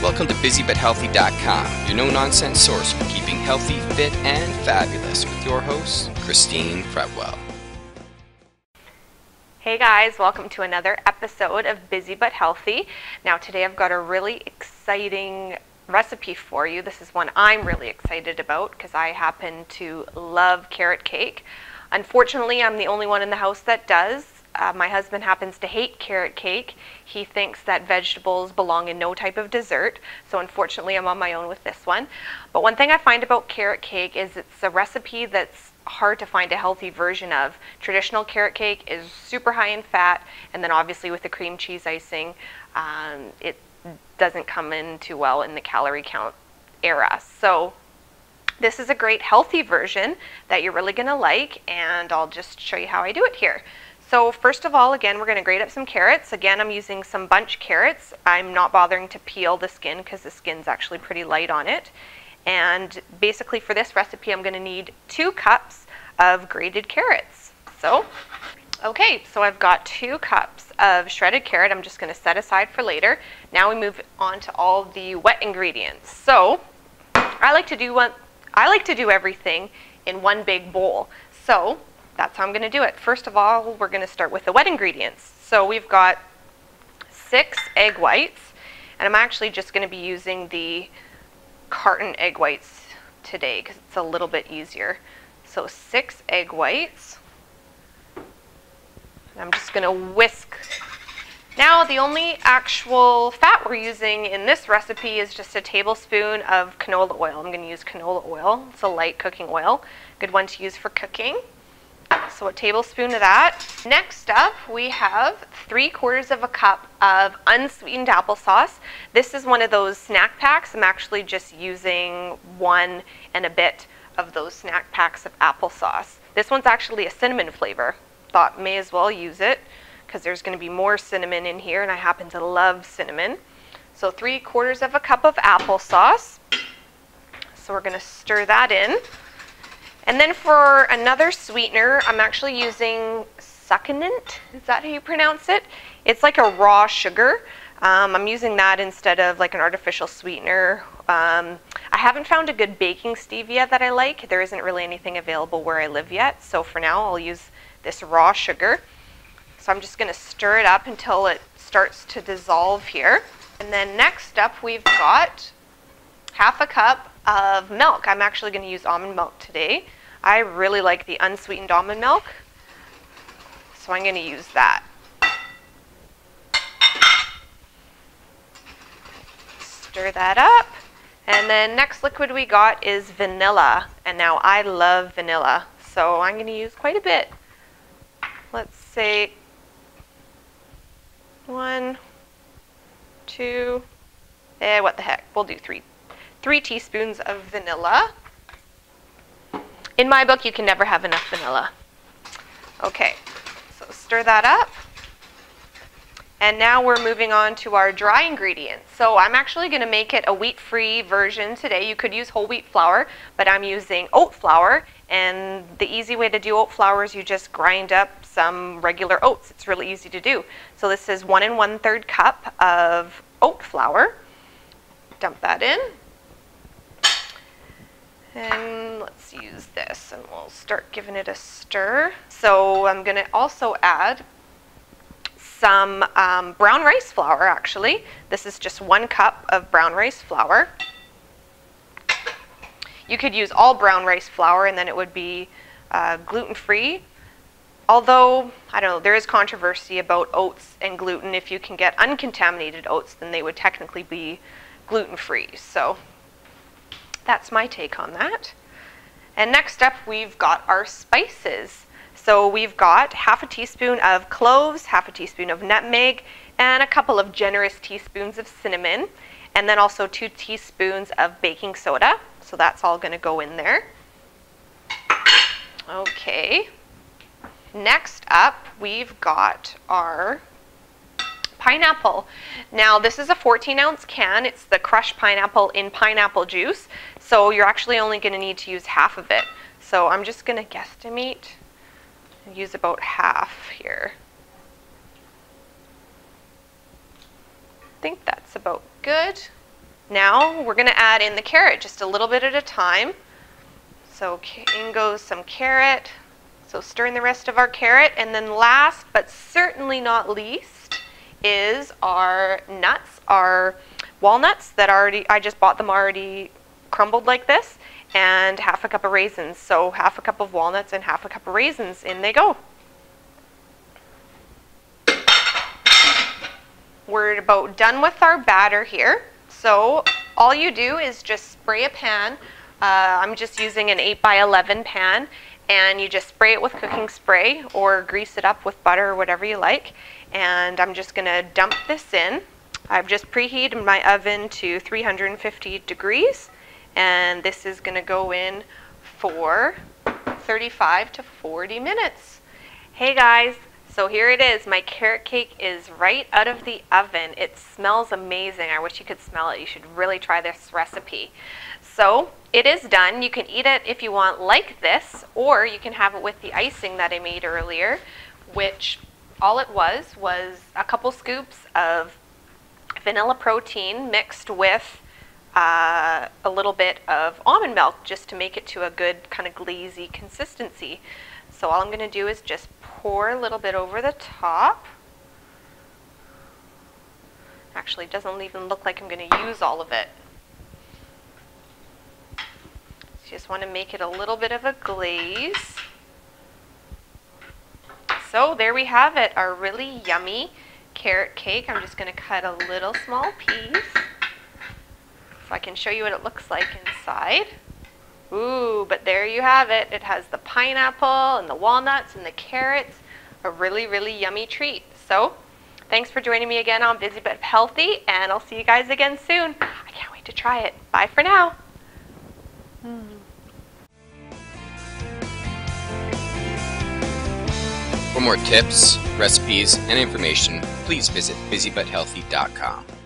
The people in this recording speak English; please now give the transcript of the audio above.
Welcome to BusyButHealthy.com, your no-nonsense source for keeping healthy, fit, and fabulous with your host, Kristine Fretwell. Hey guys, welcome to another episode of Busy But Healthy. Now today I've got a really exciting recipe for you. This is one I'm really excited about because I happen to love carrot cake. Unfortunately, I'm the only one in the house that does. My husband happens to hate carrot cake. He thinks that vegetables belong in no type of dessert, so unfortunately I'm on my own with this one. But one thing I find about carrot cake is it's a recipe that's hard to find a healthy version of. Traditional carrot cake is super high in fat, and then obviously with the cream cheese icing, it doesn't come in too well in the calorie count era. So this is a great healthy version that you're really going to like, and I'll just show you how I do it here. So first of all, again, we're going to grate up some carrots. Again, I'm using some bunch carrots. I'm not bothering to peel the skin because the skin's actually pretty light on it. And basically for this recipe, I'm going to need 2 cups of grated carrots. So I've got 2 cups of shredded carrot. I'm just going to set aside for later. Now we move on to all the wet ingredients. So I like to do everything in one big bowl. So that's how I'm going to do it. First of all, we're going to start with the wet ingredients. So we've got 6 egg whites, and I'm actually just going to be using the carton egg whites today because it's a little bit easier. So 6 egg whites. And I'm just going to whisk. Now the only actual fat we're using in this recipe is just a tablespoon of canola oil. I'm going to use canola oil. It's a light cooking oil. Good one to use for cooking. So a tablespoon of that. Next up, we have 3/4 of a cup of unsweetened applesauce. This is one of those snack packs. I'm actually just using 1 and a bit of those snack packs of applesauce. This one's actually a cinnamon flavor. Thought may as well use it because there's going to be more cinnamon in here, and I happen to love cinnamon. So 3/4 of a cup of applesauce. So we're going to stir that in. And then for another sweetener, I'm actually using succulent. Is that how you pronounce it? It's like a raw sugar. I'm using that instead of like an artificial sweetener. I haven't found a good baking stevia that I like. There isn't really anything available where I live yet. So for now, I'll use this raw sugar. So I'm just going to stir it up until it starts to dissolve here. And then next up, we've got 1/2 cup of milk. I'm actually going to use almond milk today. I really like the unsweetened almond milk, so I'm going to use that. Stir that up. And then next liquid we got is vanilla. And now I love vanilla, so I'm going to use quite a bit. Let's say 1, 2, what the heck, we'll do 3 teaspoons of vanilla. In my book, you can never have enough vanilla. Okay, so stir that up. And now we're moving on to our dry ingredients. So I'm actually going to make it a wheat-free version today. You could use whole wheat flour, but I'm using oat flour. And the easy way to do oat flour is you just grind up some regular oats. It's really easy to do. So this is 1 1/3 cup of oat flour. Dump that in. And let's use this, and we'll start giving it a stir. So I'm going to also add some brown rice flour, actually. This is just 1 cup of brown rice flour. You could use all brown rice flour, and then it would be gluten-free. Although, I don't know, there is controversy about oats and gluten. If you can get uncontaminated oats, then they would technically be gluten-free. So that's my take on that. And next up, we've got our spices. So we've got 1/2 teaspoon of cloves, 1/2 teaspoon of nutmeg, and a couple of generous teaspoons of cinnamon, and then also 2 teaspoons of baking soda. So that's all going to go in there. Okay. Next up, we've got our pineapple. Now this is a 14-ounce can. It's the crushed pineapple in pineapple juice. So you're actually only going to need to use 1/2 of it. So I'm just going to guesstimate and use about 1/2 here. I think that's about good. Now we're going to add in the carrot just a little bit at a time. So in goes some carrot. So stir in the rest of our carrot, and then last but certainly not least is our nuts, our walnuts that I just bought them already crumbled like this, and half a cup of raisins. So half a cup of walnuts and half a cup of raisins, in they go. We're about done with our batter here. So all you do is just spray a pan. I'm just using an 8x11 pan, and you just spray it with cooking spray or grease it up with butter or whatever you like. And I'm just going to dump this in. I've just preheated my oven to 350 degrees, and this is going to go in for 35 to 40 minutes. Hey guys, so here it is. My carrot cake is right out of the oven. It smells amazing. I wish you could smell it. You should really try this recipe. So it is done. You can eat it if you want like this, or you can have it with the icing that I made earlier, which all it was a couple scoops of vanilla protein mixed with a little bit of almond milk, just to make it to a good kind of glazy consistency. So all I'm going to do is just pour a little bit over the top. Actually, it doesn't even look like I'm going to use all of it. So you just want to make it a little bit of a glaze. So there we have it, our really yummy carrot cake. I'm just going to cut a little small piece so I can show you what it looks like inside. Ooh, but there you have it. It has the pineapple and the walnuts and the carrots. A really, really yummy treat. So thanks for joining me again on Busy But Healthy, and I'll see you guys again soon. I can't wait to try it. Bye for now. For more tips, recipes, and information, please visit busybutthealthy.com.